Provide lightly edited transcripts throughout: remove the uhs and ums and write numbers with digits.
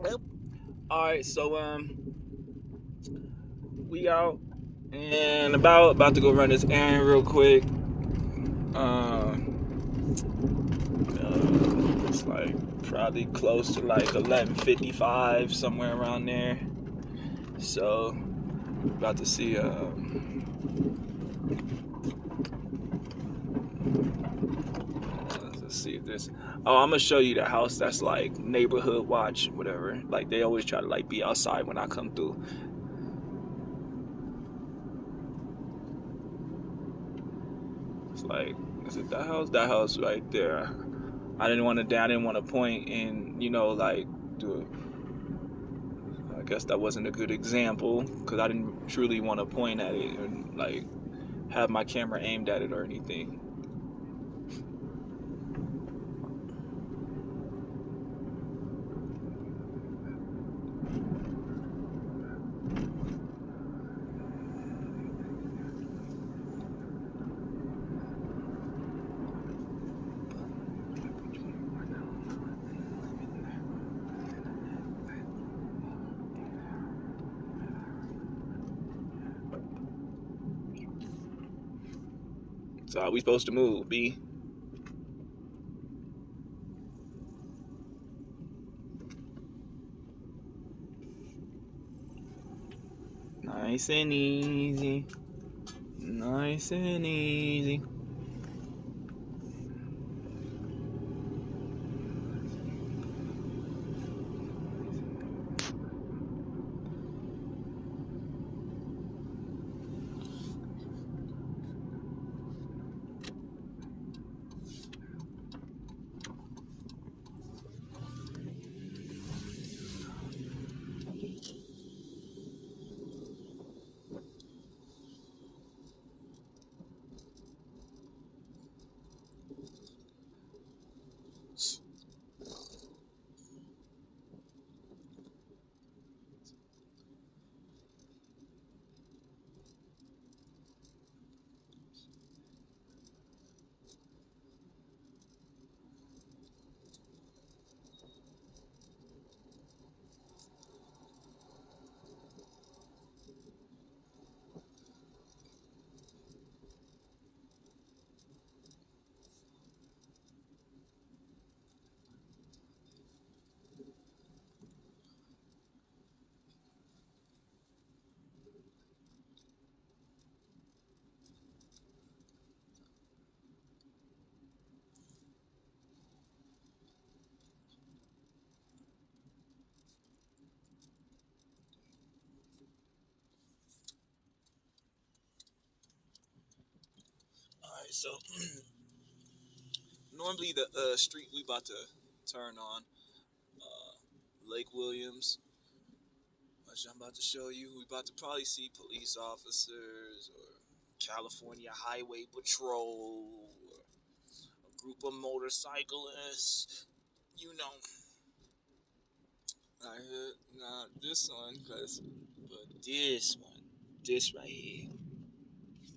Yep. All right, so we out and about to go run this errand real quick. It's like probably close to like 11:55, somewhere around there. So about to see. Let's see if this. Oh, I'm gonna show you the house that's like neighborhood watch, whatever. Like they always try to like be outside when I come through. It's like, is it that house? That house right there. I didn't want to. I didn't want to point and like do it. I guess that wasn't a good example because I didn't truly want to point at it and like have my camera aimed at it or anything. So how we supposed to move, B? Nice and easy. Nice and easy. All right, so normally the street we about to turn on, Lake Williams, which I'm about to show you. We about to probably see police officers or California Highway Patrol or a group of motorcyclists. You know, I heard not this one, but this right here,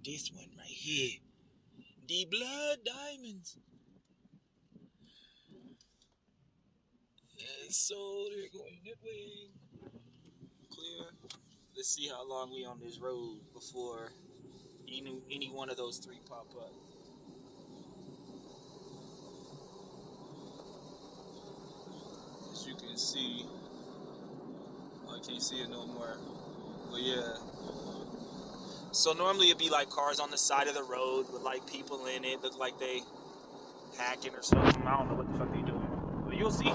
this one right here, the Blood Diamonds. And so they're going that way. Clear. Let's see how long we on this road before any one of those three pop up. As you can see, I can't see it no more. But yeah. So normally it'd be like cars on the side of the road with like people in it, look like they hacking or something. I don't know what the fuck they doing. But you'll see.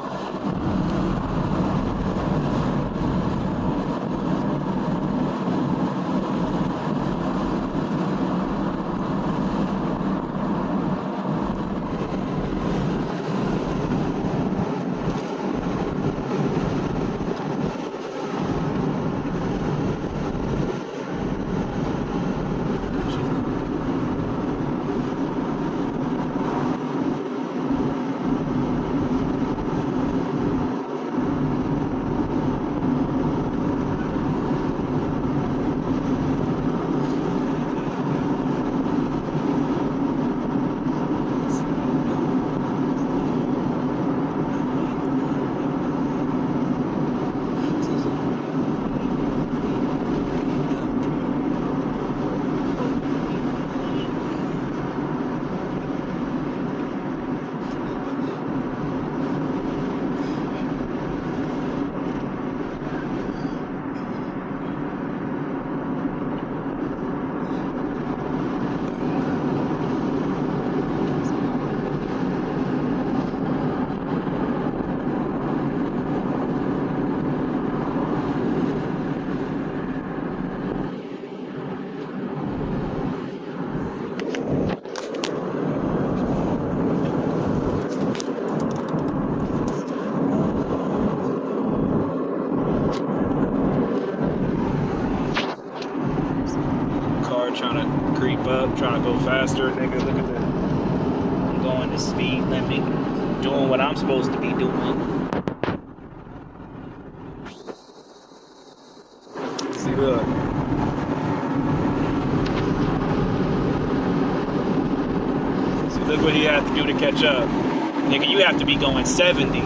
Look, trying to go faster, nigga. Look at the. I'm going the speed limit, doing what I'm supposed to be doing. See, look. See, look what he had to do to catch up. Nigga, you have to be going 70.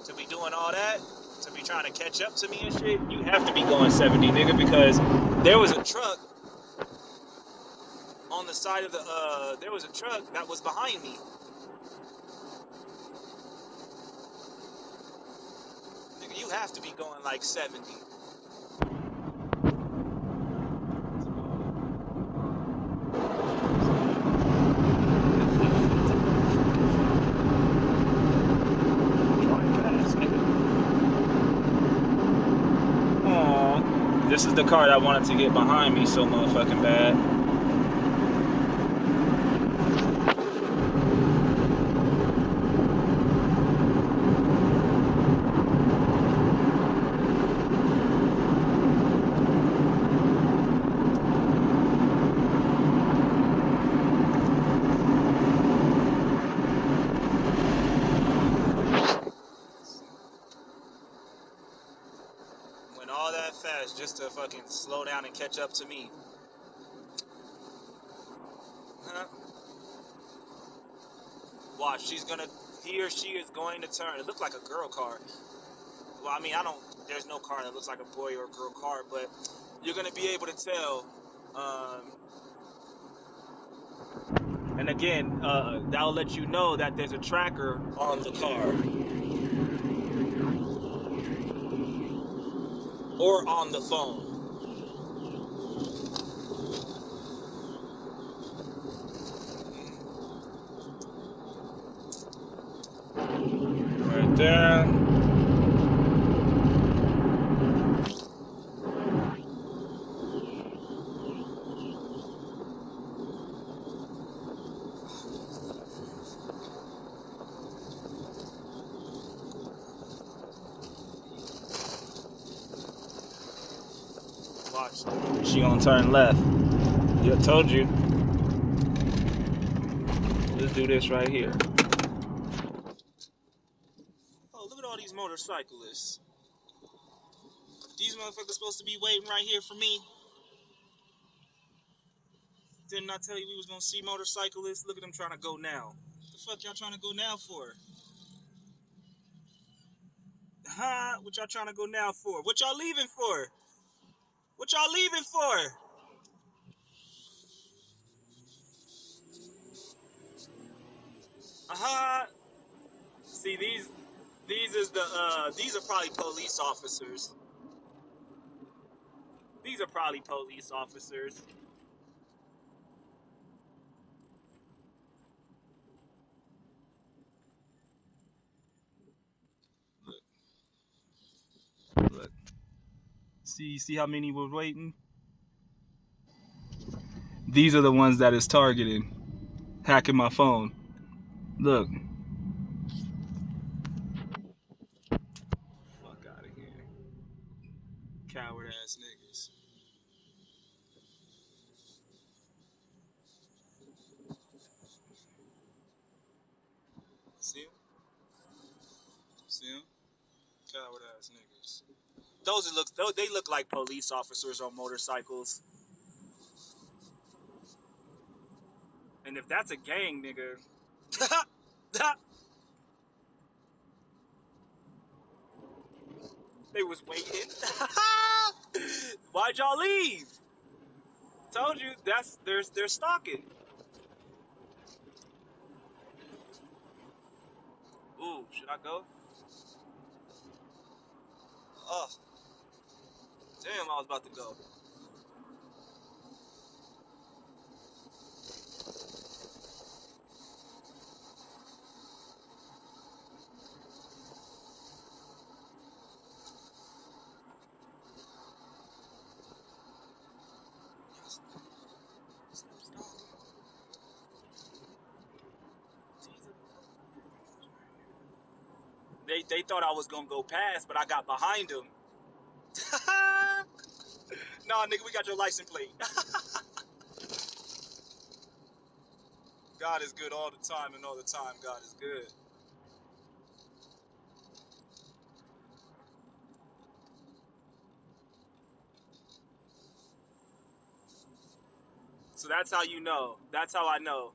To be doing all that, to be trying to catch up to me and shit, you have to be going 70, nigga, because there was a truck on the side of the, there was a truck that was behind me. Nigga, you have to be going like 70. This is the car that wanted to get behind me so motherfucking bad. Went all that fast just to fucking slow down and catch up to me. Huh? Watch, he or she is going to turn. It looked like a girl car. Well, I mean, there's no car that looks like a boy or a girl car, but you're gonna be able to tell. And again, that'll let you know that there's a tracker on the car. Or on the phone. Right there. Watch. She gonna turn left. Yeah, told you. Let's do this right here. Oh, look at all these motorcyclists. These motherfuckers supposed to be waiting right here for me. Didn't I tell you we was gonna see motorcyclists? Look at them trying to go now. What the fuck y'all trying to go now for? Huh? What y'all trying to go now for? What y'all leaving for? What y'all leaving for? See, these are probably police officers. These are probably police officers. Look. See how many were waiting? These are the ones that is targeting, hacking my phone. Look. Fuck out of here. Coward ass niggas. See him? See him? Coward ass niggas. They look like police officers on motorcycles. And if that's a gang, nigga. They was waiting. Why'd y'all leave? Told you they're stalking. Ooh, should I go? Oh, damn! I was about to go. They thought I was gonna go past, but I got behind them. Nah, nigga, we got your license plate. God is good all the time, and all the time God is good. So that's how you know. That's how I know.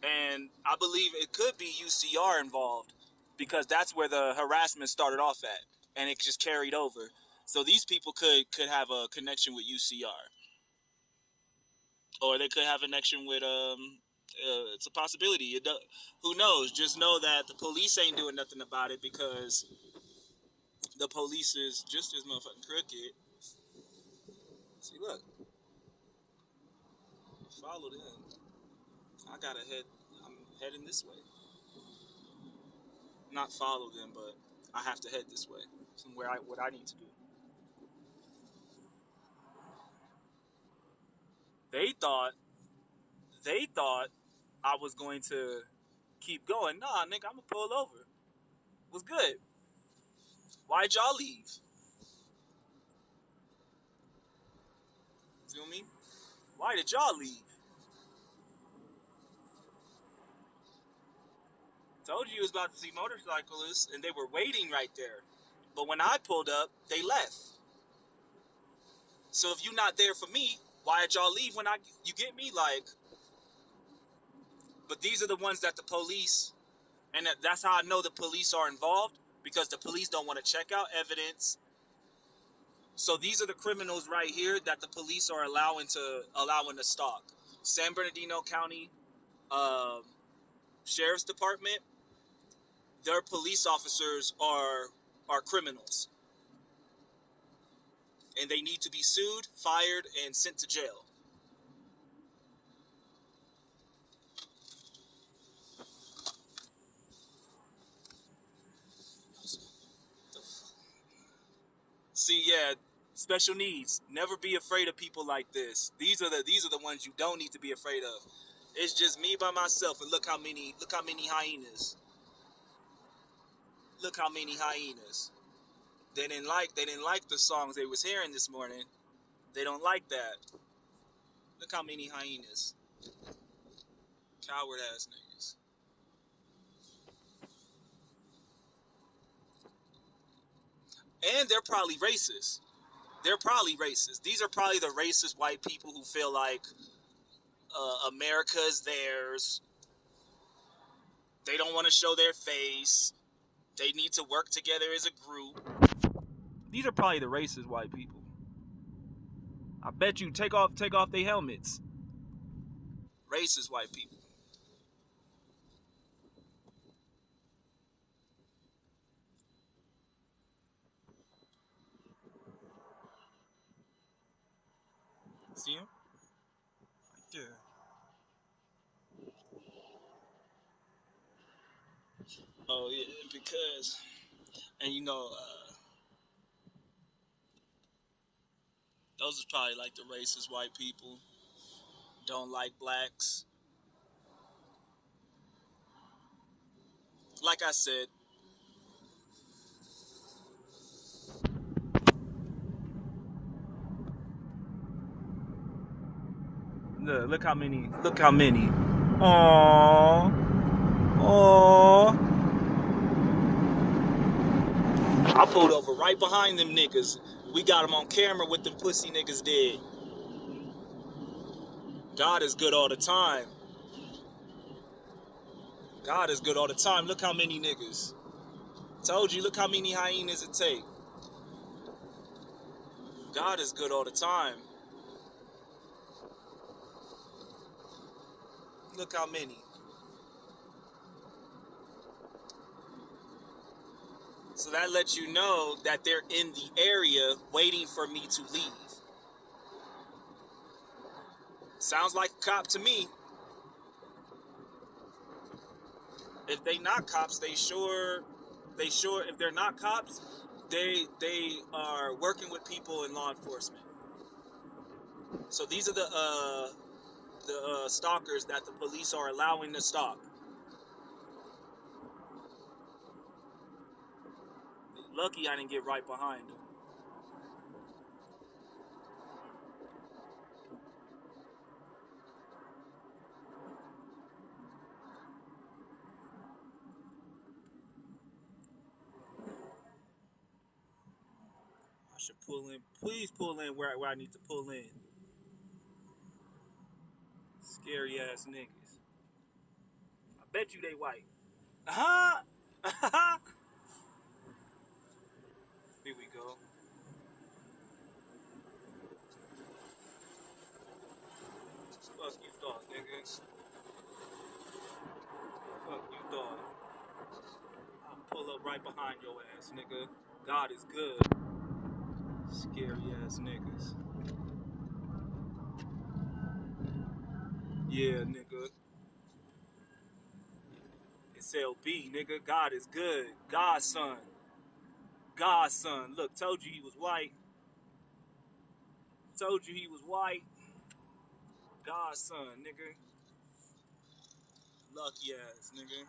And I believe it could be UCR involved because that's where the harassment started off at, and it just carried over. So these people could have a connection with UCR, or they could have a connection with it's a possibility. Who knows? Just know that the police ain't doing nothing about it because the police is just as motherfucking crooked. See, look, follow them. I gotta head. I'm heading this way. Not follow them, but I have to head this way. Somewhere what I need to do. They thought they thought I was going to keep going. Nah, nigga, I'm gonna pull over. What's good? Why'd y'all leave? Feel me? Why did y'all leave? Told you it was about to see motorcyclists, and they were waiting right there. But when I pulled up, they left. So if you're not there for me, why did y'all leave when you get me? Like, but these are the ones that the police, and that's how I know the police are involved because the police don't want to check out evidence. So these are the criminals right here that the police are allowing to stalk. San Bernardino County Sheriff's Department, their police officers are criminals, and they need to be sued, fired, and sent to jail. See, yeah, special needs. Never be afraid of people like this. These are the ones you don't need to be afraid of. It's just me by myself, and look how many hyenas. Look how many hyenas. They didn't like the songs they was hearing this morning. They don't like that. Look how many hyenas. Coward ass niggas. And they're probably racist. They're probably racist. These are probably the racist white people who feel like America's theirs. They don't want to show their face. They need to work together as a group. These are probably the racist white people. I bet you take off their helmets. Racist white people. See them? Right there. Oh yeah, because and those are probably like the racist white people. Don't like blacks. Like I said, look how many. Look how many. Aww. Aww. I pulled over right behind them niggas. We got them on camera with them pussy niggas dead. God is good all the time. God is good all the time. Look how many niggas. Told you, look how many hyenas it take. God is good all the time. Look how many. So that lets you know that they're in the area waiting for me to leave. Sounds like a cop to me. If they not cops, if they're not cops, they are working with people in law enforcement. So these are the stalkers that the police are allowing to stalk. Lucky I didn't get right behind them. should pull in. Please pull in where I need to pull in. Scary ass niggas. I bet you they white. Uh-huh. Here we go. Fuck you thought, nigga. Fuck you thought. I'll pull up right behind your ass, nigga. God is good. Scary ass niggas. Yeah, nigga. It's LB, nigga. God is good. God's son. God's son. Look, told you he was white. Told you he was white. God's son, nigga. Lucky ass, nigga.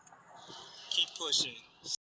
Keep pushing.